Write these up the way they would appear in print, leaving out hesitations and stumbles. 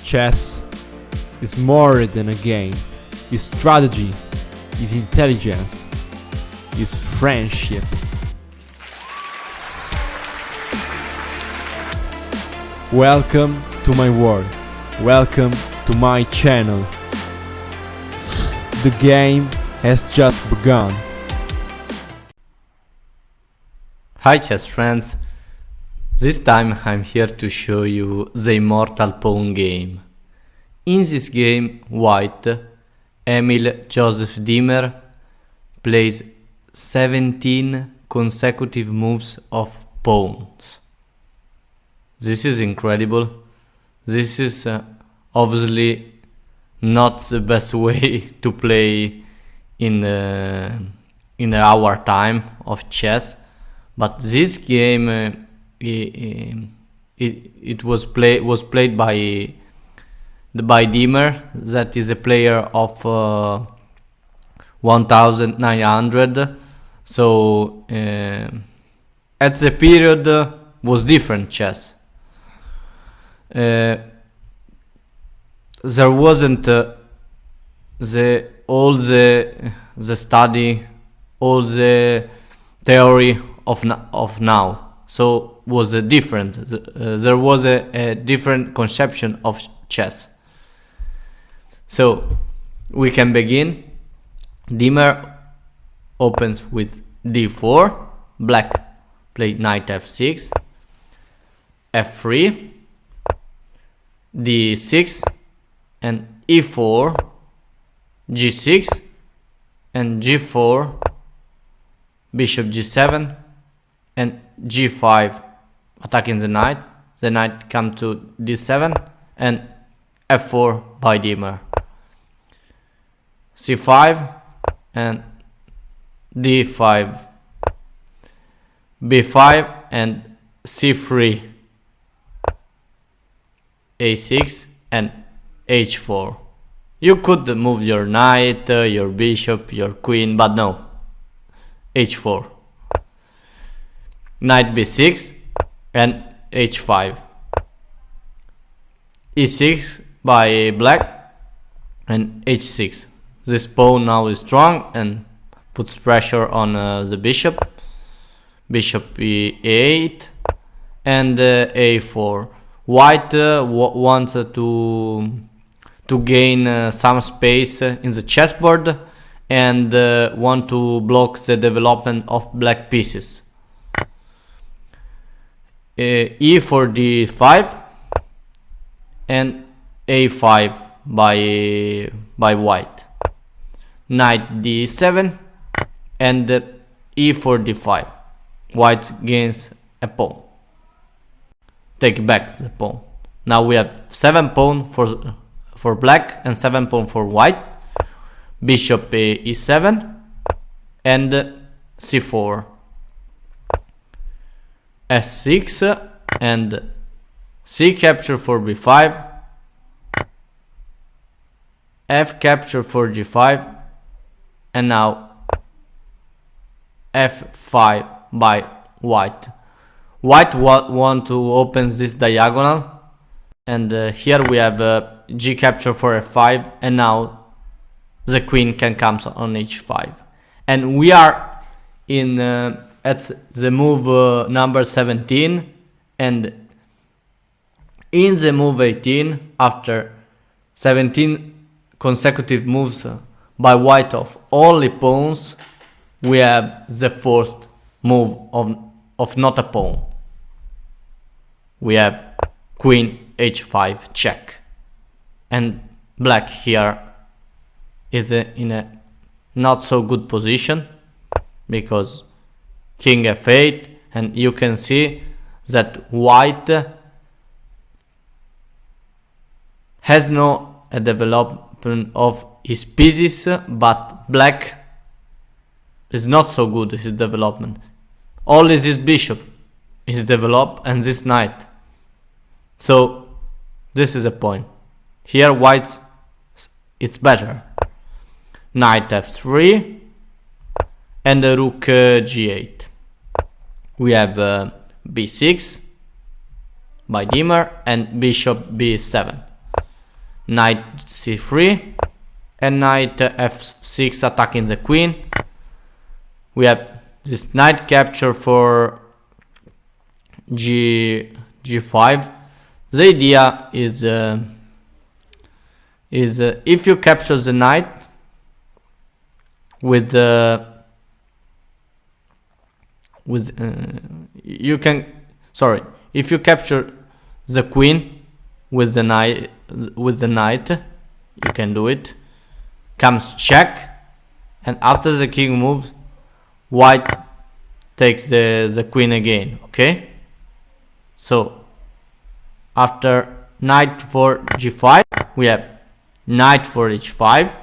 Chess is more than a game. It's strategy, it's intelligence, it's friendship. Welcome to my world. Welcome to my channel. The game has just begun. Hi chess friends, this time I'm here to show you the Immortal Pawn game. In this game, White, Emil Joseph Diemer, plays 17 consecutive moves of pawns. This is incredible. This is obviously not the best way to play in our time of chess, but this game it was played by Diemer, that is a player of 1900. So at the period was different chess. There wasn't all the study, all the theory of now. So was a different. There was a different conception of chess. So we can begin. Diemer opens with d4. Black played knight f6, f3, d6, and e4, g6, and g4, bishop g7, and g5, attacking the knight. The knight come to d7, and f4 by Diemer. c5 and d5, b5 and c3, a6 and h4. You could move your knight, your bishop, your queen, but no, h4. Knight b6 and h5, e6 by black and h6. This pawn now is strong and puts pressure on the bishop. Bishop e8 and a4. White wants to gain some space in the chessboard and want to block the development of black pieces. E for d5 and a5 by white. Knight d7 and e for d5. White gains a pawn. Take back the pawn. Now we have 7 pawn for black and 7 pawn for white. Bishop e7 and c4, s6 and c capture for b5, f capture for g5, and now f5 by white. White want to open this diagonal, and here we have g capture for f5, and now the queen can come on h5, and we are in at the move number 17, and in the move 18, after 17 consecutive moves by white of only pawns, we have the first move of not a pawn. We have queen h5 check, and black here is in a not so good position because king f8, and you can see that white has no development of his pieces, but black is not so good his development. Only this bishop is developed and this knight. So this is a point. Here white's it's better. Knight f3 and the rook g8. We have b6 by Diemer and bishop b7. knight c3 and knight f6 attacking the queen. We have this knight capture for g5. The idea is if you capture the knight with if you capture the queen with the knight, you can do it. Comes check, and after the king moves, white takes the queen again. Okay, so after knight for g5, we have knight for h5,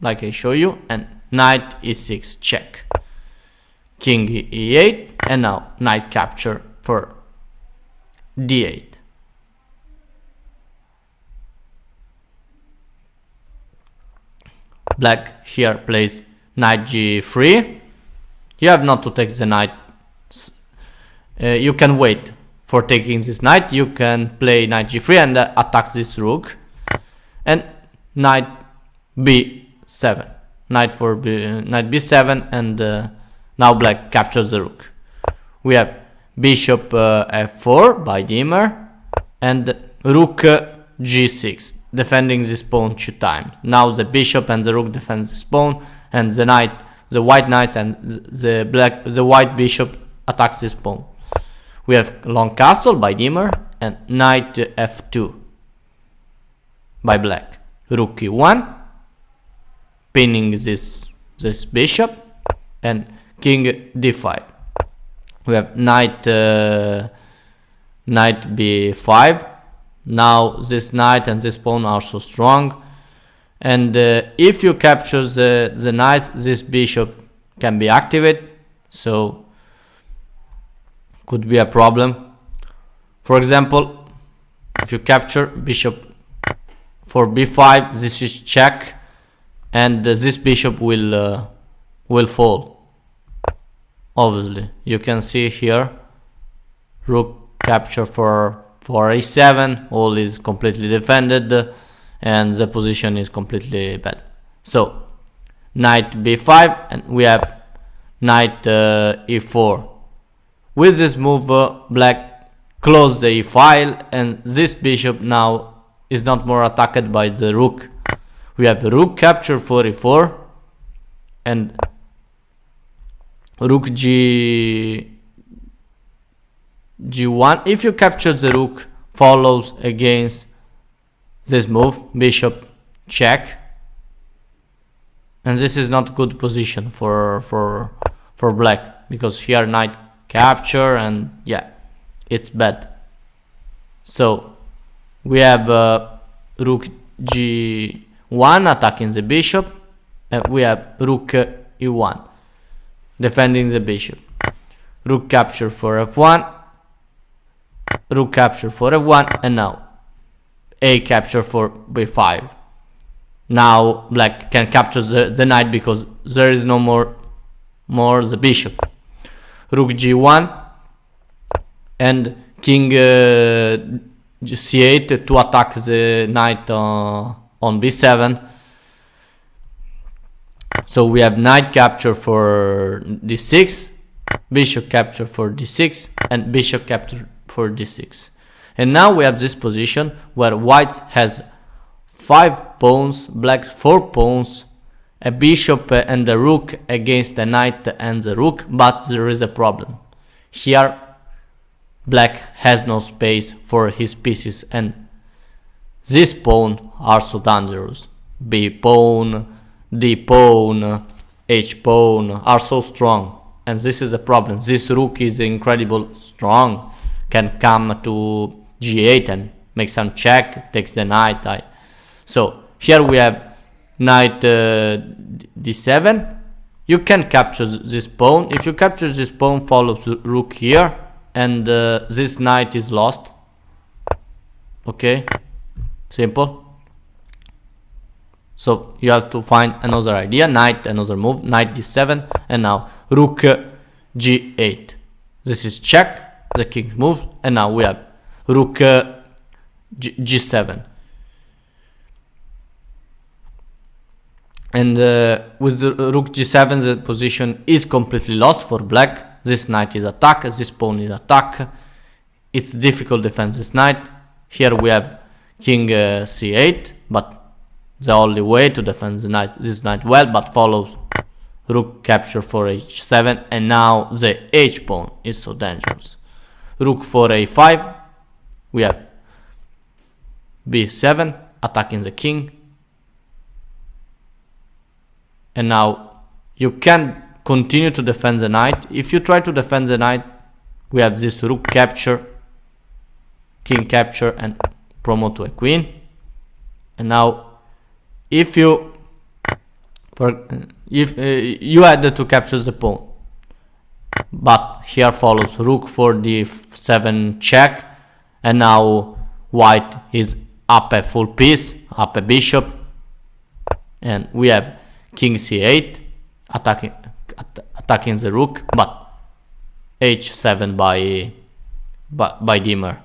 like I show you, and knight e6 check, king e8, and now knight capture for d8. Black here plays knight g3. You have not to take the knight. You can wait for taking this knight. You can play knight g3 and attack this rook, and knight b7, knight b7, and now black captures the rook. We have bishop f4 by Diemer, and rook g6, defending this pawn 2 times. Now the bishop and the rook defends this pawn, and the white knights and the white bishop attacks this pawn. We have long castle by Diemer and knight f2 by black. Rook e1, pinning this bishop, and king d5. We have knight b5. Now this knight and this pawn are so strong, and if you capture the knight, this bishop can be activated, so could be a problem. For example, if you capture bishop for b5, this is check, and this bishop will fall. Obviously, you can see here rook capture for a7, all is completely defended, and the position is completely bad. So knight b5, and we have knight e4. With this move, black close the e file, and this bishop now is not more attacked by the rook. We have rook capture for e4, and rook g1. If you capture the rook, follows against this move, bishop check, and this is not good position for black, because here knight capture, and yeah, it's bad. So we have rook g1 attacking the bishop, and we have rook e1 defending the bishop. Rook capture for f1, rook capture for f1, and now a capture for b5. Now black can capture the knight because there is no more the bishop. Rook g1 and king c8 to attack the knight on b7. So we have knight capture for d6, bishop capture for d6, and bishop capture for d6. And now we have this position where white has 5 pawns, black 4 pawns, a bishop and a rook against the knight and the rook, but there is a problem. Here black has no space for his pieces, and this pawn are so dangerous. B pawn, D pawn, H pawn are so strong, and this is the problem. This rook is incredible strong, can come to g8 and make some check, takes the knight. So here we have knight d7. You can capture this pawn. If you capture this pawn, follows rook here, and this knight is lost. Okay, simple. So you have to find another idea. Knight, another move, knight d7, and now rook g8. This is check, the king move, and now we have rook g7. And with the rook g7, the position is completely lost for black. This knight is attack, this pawn is attack. It's difficult to defend this knight. Here we have king c8, but the only way to defend the knight, this knight well, but follows rook capture for h7, and now the h pawn is so dangerous. Rook for a5, we have b7 attacking the king, and now you can continue to defend the knight. If you try to defend the knight, we have this rook capture, king capture, and promote to a queen. And now if you had to capture the pawn, but here follows rook for d7 check, and now white is up a full piece, up a bishop, and we have king c8 attacking the rook, but h7 by Diemer.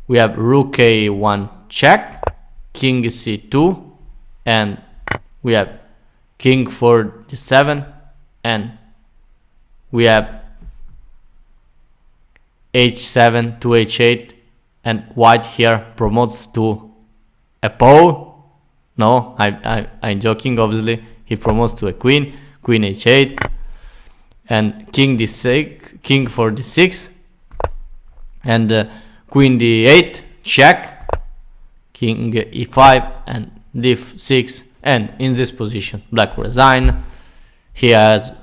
We have rook a1 check, king c2, and we have king for d7, and we have h7 to h8, and white here promotes to a pawn. No, I'm joking, obviously. He promotes to a queen, queen h8, and king d6, king for d6, and queen d8 check, king e5, and d6, and in this position black resign. He has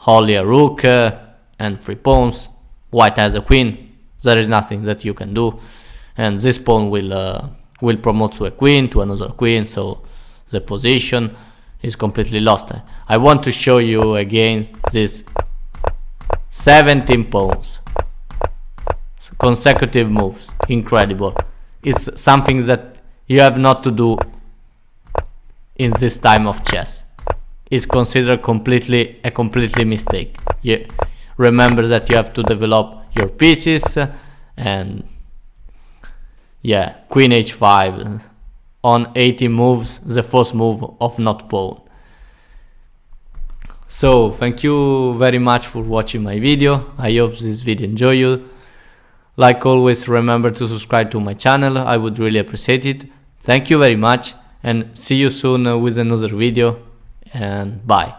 only a rook and 3 pawns. White has a queen. There is nothing that you can do, and this pawn will promote to a queen, to another queen, so the position is completely lost. I want to show you again this 17 pawns, consecutive moves, incredible. It's something that you have not to do in this time of chess. It's considered a completely mistake. You remember that you have to develop your pieces, and yeah, queen h5 on 80 moves, the first move of not pawn. So thank you very much for watching my video. I hope this video enjoy you. Like always, remember to subscribe to my channel, I would really appreciate it. Thank you very much, and see you soon with another video, and bye.